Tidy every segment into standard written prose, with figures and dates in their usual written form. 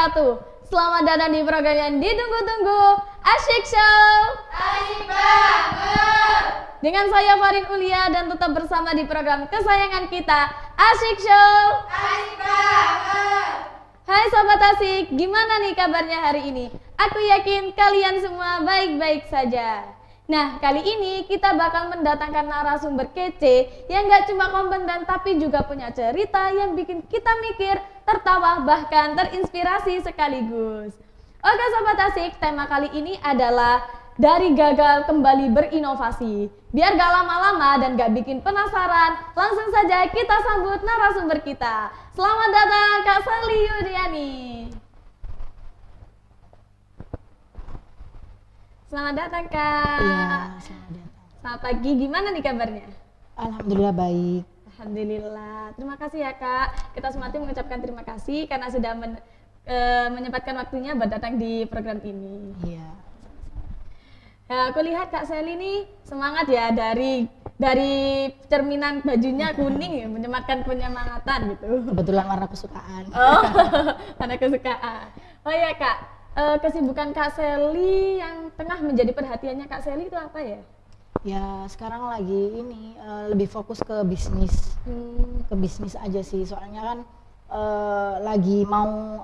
wabarakatuh. Selamat datang di program yang ditunggu-tunggu, Asyik Show. Asyik banget. Dengan saya Farin Ulia dan tetap bersama di program kesayangan kita, Asyik Show. Asyik banget. Hai Sobat Asyik, gimana nih kabarnya hari ini? Aku yakin kalian semua baik-baik saja. Nah, kali ini kita bakal mendatangkan narasumber kece yang gak cuma kompeten tapi juga punya cerita yang bikin kita mikir, tertawa, bahkan terinspirasi sekaligus. Oke Sobat Asyik, tema kali ini adalah dari gagal kembali berinovasi. Biar gak lama-lama dan gak bikin penasaran, langsung saja kita sambut narasumber kita. Selamat datang Kak Sally Yudiani. Selamat datang Kak. Iya, selamat datang. Selamat pagi, gimana nih kabarnya? Alhamdulillah baik. Alhamdulillah, terima kasih ya Kak. Kita semua tim mengucapkan terima kasih karena sudah menyempatkan waktunya buat datang di program ini. Iya. Ya, aku lihat Kak Sally ini semangat ya dari cerminan bajunya kuning ya, menyematkan penyemangatan gitu. Kebetulan warna kesukaan. Oh, karena kesukaan. Oh ya Kak, kesibukan Kak Sally yang tengah menjadi perhatiannya Kak Sally itu apa ya? Ya sekarang lagi ini lebih fokus ke bisnis. Ke bisnis aja sih. Soalnya kan lagi mau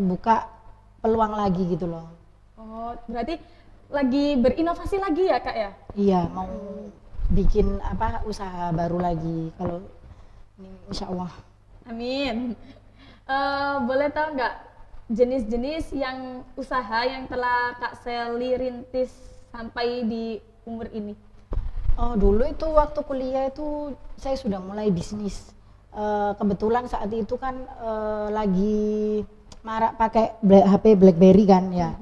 buka peluang lagi gitu loh. Oh, berarti lagi berinovasi lagi ya Kak ya? Iya, mau bikin usaha baru lagi kalau ini insya Allah. Amin. Boleh tahu nggak jenis-jenis yang usaha yang telah Kak Sally rintis sampai di umur ini? Oh, dulu itu waktu kuliah itu saya sudah mulai bisnis. Kebetulan saat itu kan lagi marak pakai HP BlackBerry kan ya.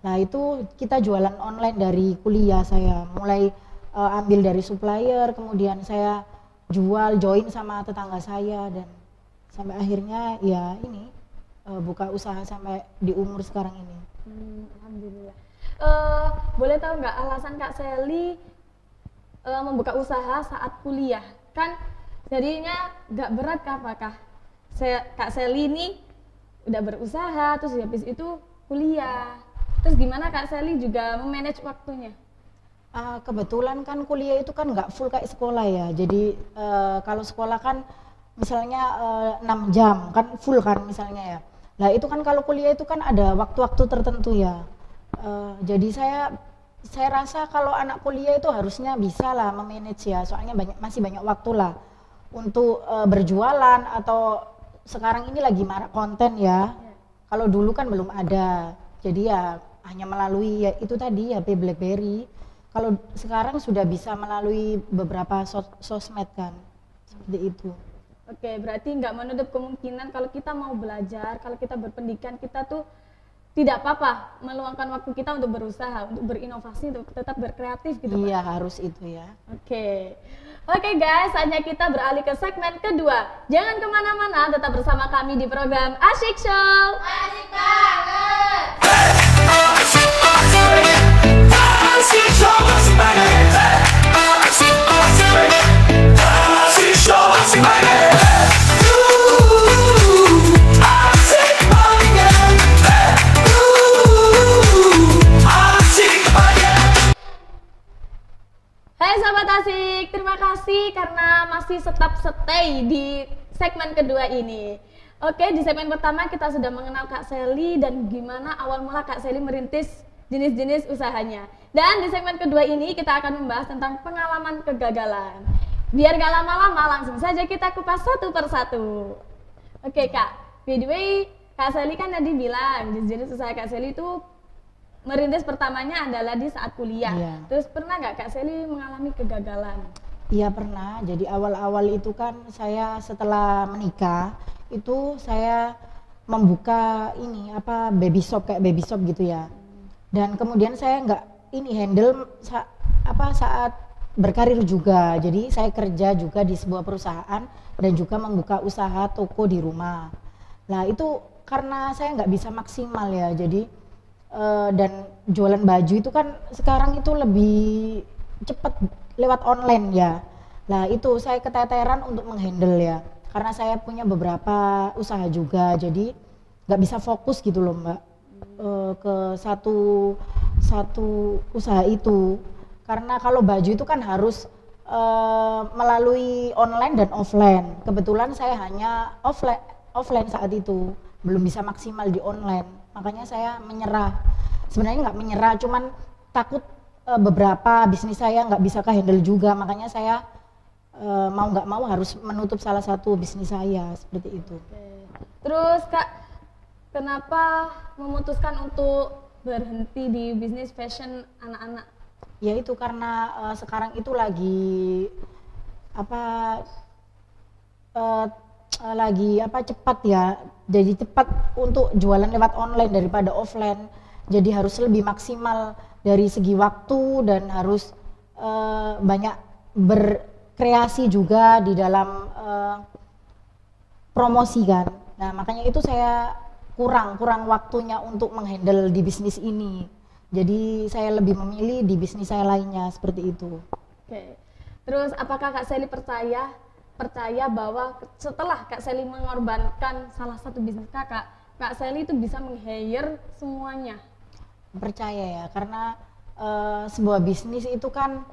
Nah itu kita jualan online dari kuliah, saya mulai ambil dari supplier, kemudian saya join sama tetangga saya dan sampai akhirnya ya ini buka usaha sampai di umur sekarang ini. Alhamdulillah. Boleh tahu nggak alasan Kak Sally membuka usaha saat kuliah? Kan jadinya nggak berat apakah? Kak Sally ini udah berusaha terus habis itu kuliah. Terus gimana Kak Sally juga memanage waktunya? Kebetulan kan kuliah itu kan nggak full kayak sekolah ya. Jadi kalau sekolah kan misalnya 6 jam kan full kan misalnya ya. Nah itu kan kalau kuliah itu kan ada waktu-waktu tertentu ya. Jadi saya rasa kalau anak kuliah itu harusnya bisa lah memanage ya. Soalnya masih banyak waktu lah untuk berjualan atau sekarang ini lagi marak konten ya. Kalau dulu kan belum ada. Jadi ya hanya melalui ya itu tadi HP BlackBerry. Kalau sekarang sudah bisa melalui beberapa sosmed kan, seperti itu. Oke, berarti nggak menutup kemungkinan kalau kita mau belajar, kalau kita berpendidikan, kita tuh tidak apa-apa meluangkan waktu kita untuk berusaha, untuk berinovasi, untuk tetap berkreatif gitu. Iya, Pak? harus itu ya. Oke guys, saatnya kita beralih ke segmen kedua. Jangan kemana-mana, tetap bersama kami di program Asyik Show. Asyik banget. Hai Sahabat Asyik, terima kasih karena masih tetap stay di segmen kedua ini. Oke, di segmen pertama kita sudah mengenal Kak Sally dan gimana awal mula Kak Sally merintis jenis-jenis usahanya. Dan di segmen kedua ini kita akan membahas tentang pengalaman kegagalan. Biar gak lama-lama, langsung saja kita kupas satu persatu. Oke Kak, by the way, Kak Sally kan tadi bilang jenis-jenis usaha Kak Sally itu merintis pertamanya adalah di saat kuliah. Iya. Terus pernah nggak Kak Sally mengalami kegagalan? Iya pernah. Jadi awal-awal itu kan saya setelah menikah itu saya membuka ini baby shop kayak baby shop gitu ya. Dan kemudian saya nggak handle saat berkarir juga. Jadi saya kerja juga di sebuah perusahaan dan juga membuka usaha toko di rumah. Nah itu karena saya nggak bisa maksimal ya. Jadi dan jualan baju itu kan sekarang itu lebih cepat lewat online ya. Nah itu saya keteteran untuk menghandle ya, karena saya punya beberapa usaha juga. Jadi nggak bisa fokus gitu loh Mbak, ke satu usaha itu. Karena kalau baju itu kan harus melalui online dan offline. Kebetulan saya hanya offline saat itu, belum bisa maksimal di online. Makanya saya menyerah. Sebenarnya nggak menyerah, cuman takut beberapa bisnis saya nggak bisa kehandle juga. Makanya saya mau nggak mau harus menutup salah satu bisnis saya seperti itu. Terus Kak, kenapa memutuskan untuk berhenti di bisnis fashion anak-anak? Ya itu karena sekarang itu lagi cepat ya, jadi cepat untuk jualan lewat online daripada offline, jadi harus lebih maksimal dari segi waktu dan harus banyak berkreasi juga di dalam promosi kan. Nah makanya itu saya kurang waktunya untuk menghandle di bisnis ini. Jadi saya lebih memilih di bisnis saya lainnya seperti itu. Oke. Terus apakah Kak Sally percaya bahwa setelah Kak Sally mengorbankan salah satu bisnis Kak Sally itu bisa meng-hire semuanya? Percaya ya, karena sebuah bisnis itu kan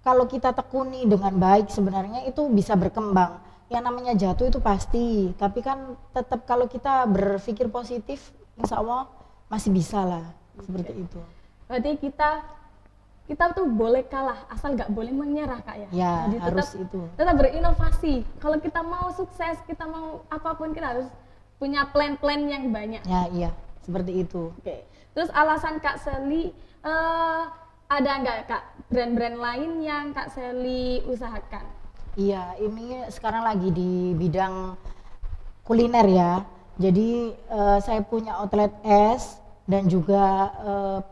kalau kita tekuni dengan baik sebenarnya itu bisa berkembang. Yang namanya jatuh itu pasti, tapi kan tetap kalau kita berpikir positif, insya Allah masih bisa lah. Seperti itu. Berarti kita tuh boleh kalah asal nggak boleh menyerah Kak ya. Ya jadi harus itu. Tetap berinovasi. Kalau kita mau sukses, kita mau apapun kita harus punya plan-plan yang banyak. Ya iya seperti itu. Oke. Terus alasan Kak Sally ada nggak Kak brand-brand lain yang Kak Sally usahakan? Iya ini sekarang lagi di bidang kuliner ya. Jadi saya punya outlet es dan juga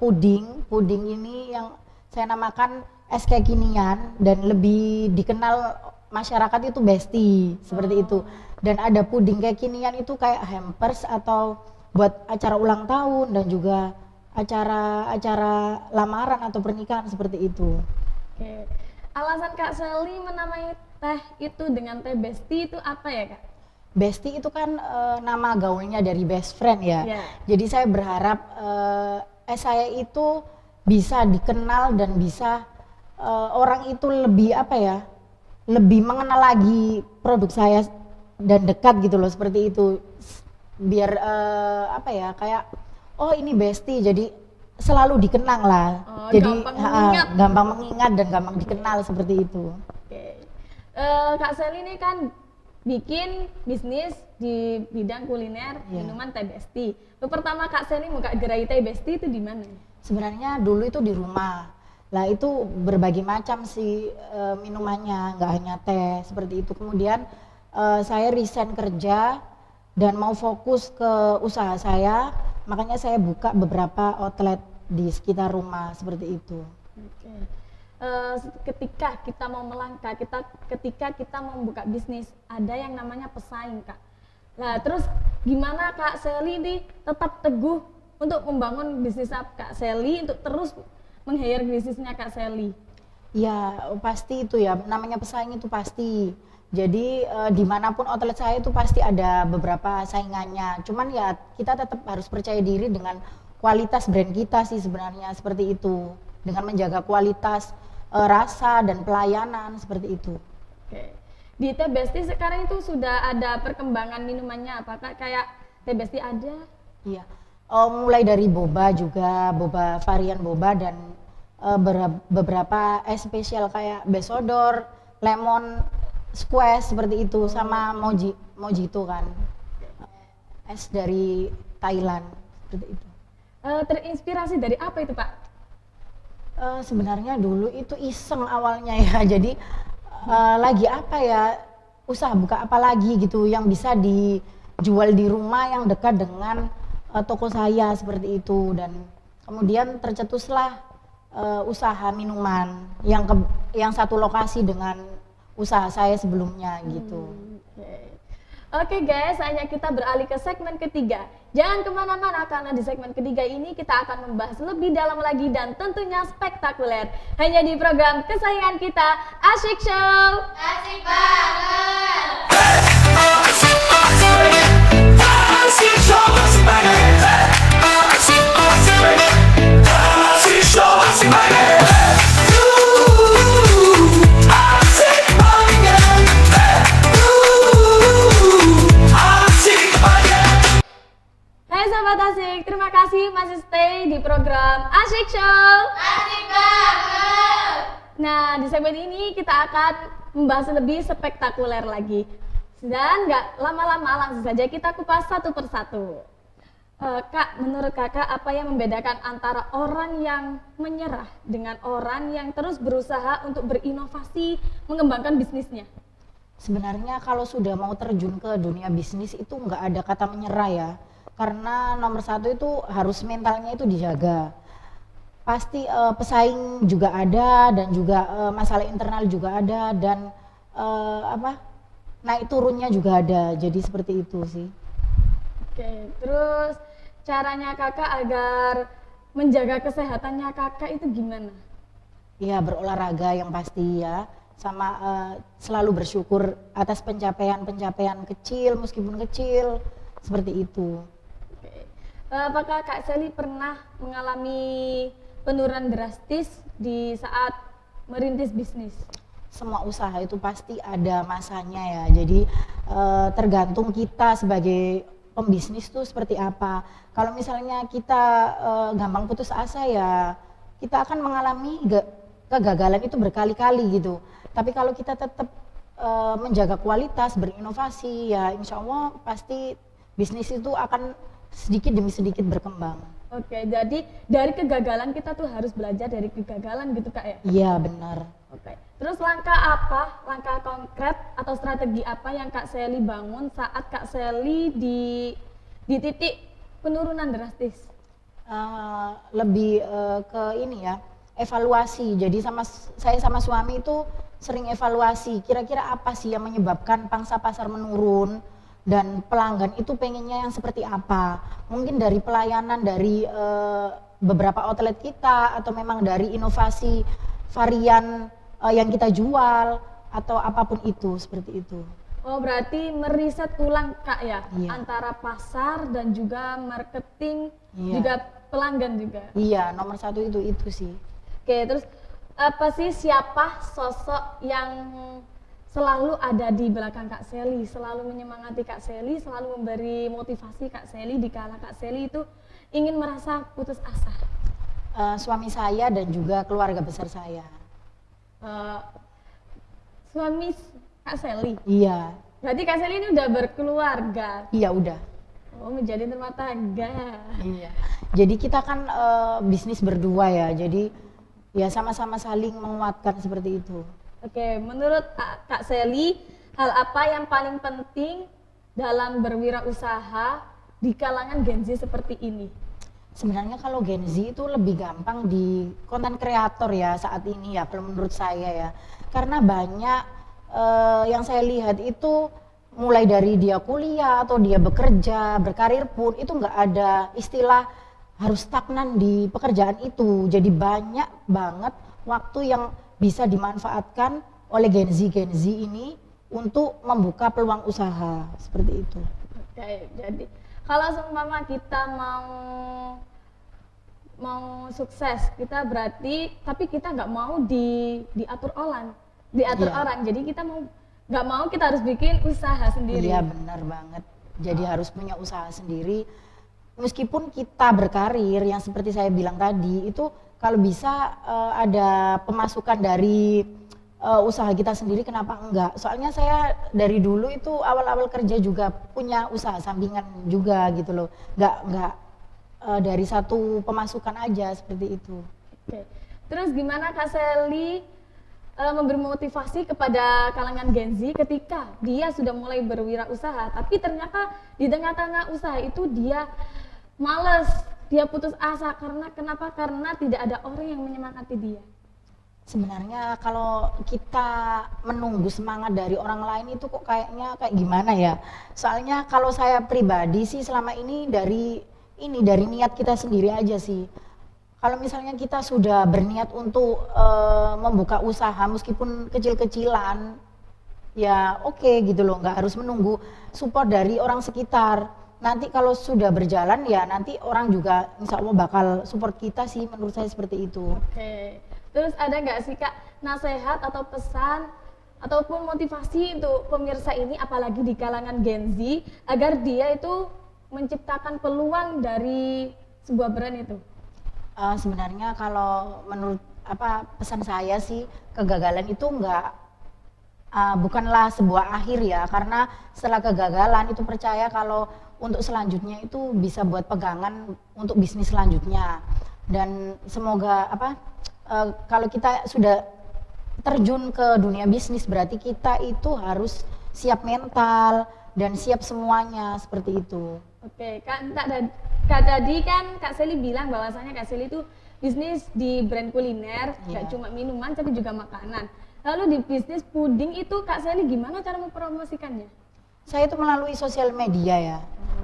puding ini yang saya namakan es kekinian dan lebih dikenal masyarakat itu Besti seperti itu. Dan ada puding kekinian itu kayak hampers atau buat acara ulang tahun dan juga acara lamaran atau pernikahan seperti itu. Oke. Alasan Kak Sally menamai teh itu dengan teh Besti itu apa ya Kak? Besti itu kan nama gaulnya dari best friend ya. Yeah. Jadi saya berharap saya itu bisa dikenal dan bisa orang itu lebih lebih mengenal lagi produk saya dan dekat gitu loh seperti itu. Biar kayak oh ini Besti jadi selalu dikenang lah. Jadi gampang mengingat dan gampang dikenal seperti itu. Oke. Kak Sally ini kan bikin bisnis di bidang kuliner minuman teh Besti. Pertama Kak Sally buka gerai teh Besti itu di mana? Sebenarnya dulu itu di rumah. Lah itu berbagai macam sih minumannya, nggak hanya teh seperti itu. Kemudian saya resign kerja dan mau fokus ke usaha saya, makanya saya buka beberapa outlet di sekitar rumah seperti itu. Oke. Ketika kita mau melangkah, ketika kita mau membuka bisnis, ada yang namanya pesaing Kak. Nah terus gimana Kak Sally ini tetap teguh untuk membangun bisnis Kak Sally, untuk terus meng-hire bisnisnya Kak Sally? Ya pasti itu ya, namanya pesaing itu pasti. Jadi dimanapun outlet saya itu pasti ada beberapa saingannya. Cuman ya kita tetap harus percaya diri dengan kualitas brand kita sih sebenarnya seperti itu. Dengan menjaga kualitas rasa dan pelayanan seperti itu. Oke. Di teh Besti sekarang itu sudah ada perkembangan minumannya apakah kayak teh Besti ada? Iya. Mulai dari boba juga, boba varian boba dan beberapa es spesial kayak besodor, lemon squash seperti itu sama mojito kan. Es dari Thailand seperti itu. Terinspirasi dari apa itu Pak? Sebenarnya dulu itu iseng awalnya ya, jadi lagi usaha buka apa lagi gitu yang bisa dijual di rumah yang dekat dengan toko saya seperti itu, dan kemudian tercetuslah usaha minuman yang satu lokasi dengan usaha saya sebelumnya gitu. Oke guys, saatnya kita beralih ke segmen ketiga. Jangan kemana-mana karena di segmen ketiga ini kita akan membahas lebih dalam lagi dan tentunya spektakuler. Hanya di program kesayangan kita, Asyik Show. Asik banget. Asik Show. Hai Sobat Asik, terima kasih masih stay di program Asyik Show. Asik banget. Nah, di segmen ini kita akan membahas lebih spektakuler lagi. Dan nggak lama-lama, langsung saja kita kupas satu persatu. Kak, menurut kakak apa yang membedakan antara orang yang menyerah dengan orang yang terus berusaha untuk berinovasi, mengembangkan bisnisnya? Sebenarnya kalau sudah mau terjun ke dunia bisnis itu nggak ada kata menyerah ya. Karena nomor satu itu harus mentalnya itu dijaga. Pasti pesaing juga ada dan juga masalah internal juga ada dan naik turunnya juga ada. Jadi seperti itu sih. Oke, terus caranya kakak agar menjaga kesehatannya kakak itu gimana? Ya berolahraga yang pasti ya. Sama selalu bersyukur atas pencapaian-pencapaian kecil meskipun kecil. Seperti itu. Apakah Kak Sally pernah mengalami penurunan drastis di saat merintis bisnis? Semua usaha itu pasti ada masanya ya. Jadi tergantung kita sebagai pembisnis tuh seperti apa. Kalau misalnya kita gampang putus asa ya, kita akan mengalami kegagalan itu berkali-kali gitu. Tapi kalau kita tetap menjaga kualitas, berinovasi ya insya Allah pasti bisnis itu akan sedikit demi sedikit berkembang. Oke, jadi dari kegagalan kita tuh harus belajar dari kegagalan gitu Kak ya? Iya benar. Oke, terus langkah konkret atau strategi apa yang Kak Sally bangun saat Kak Sally di titik penurunan drastis? Lebih ke ini ya, evaluasi. Jadi saya sama suami itu sering evaluasi, kira-kira apa sih yang menyebabkan pangsa pasar menurun, dan pelanggan itu pengennya yang seperti apa. Mungkin dari pelayanan dari beberapa outlet kita atau memang dari inovasi varian yang kita jual atau apapun itu, seperti itu. Oh berarti meriset ulang Kak ya, Iya. antara pasar dan juga marketing, Iya. juga pelanggan juga. Iya, nomor satu itu sih. Oke, terus apa sih siapa sosok yang selalu ada di belakang Kak Sally, selalu menyemangati Kak Sally, selalu memberi motivasi Kak Sally di kala Kak Sally itu ingin merasa putus asa? Suami saya dan juga keluarga besar saya. Suami Kak Sally. Iya, Berarti Kak Sally ini udah berkeluarga. iya udah. Oh, menjadi rumah tangga. Iya. Jadi kita kan bisnis berdua ya. Jadi ya sama-sama saling menguatkan seperti itu. Oke, menurut Kak Sally, hal apa yang paling penting dalam berwirausaha di kalangan Gen Z seperti ini? Sebenarnya kalau Gen Z itu lebih gampang di konten kreator ya saat ini ya, kalau menurut saya ya. Karena banyak yang saya lihat itu mulai dari dia kuliah atau dia bekerja, berkarir pun itu nggak ada istilah harus stagnan di pekerjaan itu. Jadi banyak banget waktu yang bisa dimanfaatkan oleh Gen Z ini untuk membuka peluang usaha seperti itu. Oke, jadi kalau seumpama kita mau sukses, kita berarti tapi kita nggak mau diatur orang. Iya. Jadi kita nggak mau kita harus bikin usaha sendiri. Iya benar banget. Jadi harus punya usaha sendiri. Meskipun kita berkarir yang seperti saya bilang tadi itu kalau bisa ada pemasukan dari usaha kita sendiri, kenapa enggak? Soalnya saya dari dulu itu awal-awal kerja juga punya usaha sampingan juga gitu loh. Enggak dari satu pemasukan aja seperti itu. Oke. Terus gimana Kak Sally memberi motivasi kepada kalangan Gen Z ketika dia sudah mulai berwirausaha, tapi ternyata di tengah-tengah usaha itu dia males, dia putus asa kenapa? Karena tidak ada orang yang menyemangati dia. Sebenarnya kalau kita menunggu semangat dari orang lain itu kok kayaknya kayak gimana ya? Soalnya kalau saya pribadi sih selama ini dari niat kita sendiri aja sih. Kalau misalnya kita sudah berniat untuk membuka usaha meskipun kecil-kecilan, ya oke gitu loh, nggak harus menunggu support dari orang sekitar. nanti kalau sudah berjalan ya nanti orang juga insya Allah bakal support kita sih, menurut saya seperti itu. Oke. Terus ada nggak sih Kak nasihat atau pesan ataupun motivasi untuk pemirsa ini apalagi di kalangan Gen Z agar dia itu menciptakan peluang dari sebuah brand itu? Sebenarnya kalau menurut pesan saya sih, kegagalan itu bukanlah sebuah akhir ya, karena setelah kegagalan itu percaya kalau untuk selanjutnya itu bisa buat pegangan untuk bisnis selanjutnya. Dan semoga kalau kita sudah terjun ke dunia bisnis berarti kita itu harus siap mental dan siap semuanya seperti itu. Oke, Kak tadi kan Kak Seli bilang bahwasanya Kak Seli itu bisnis di brand kuliner, nggak cuma minuman tapi juga makanan. Lalu di bisnis puding itu Kak Seli gimana cara mempromosikannya? Saya itu melalui sosial media ya.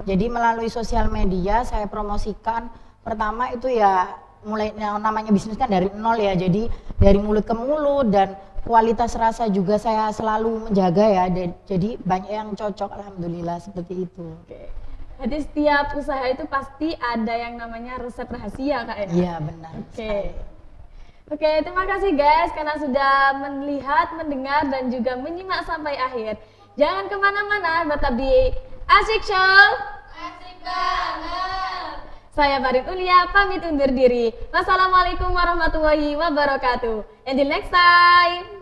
Jadi melalui sosial media saya promosikan. Pertama itu ya mulai namanya bisnis kan dari nol ya. Jadi dari mulut ke mulut dan kualitas rasa juga saya selalu menjaga ya. Jadi banyak yang cocok, alhamdulillah seperti itu. Oke. Jadi setiap usaha itu pasti ada yang namanya resep rahasia Kak ya? Iya benar. Oke, terima kasih guys karena sudah melihat, mendengar dan juga menyimak sampai akhir. Jangan kemana-mana, tetap di Asyik Show. Asik banget. Saya Farid Ulia, pamit undur diri. Wassalamualaikum warahmatullahi wabarakatuh. Until next time.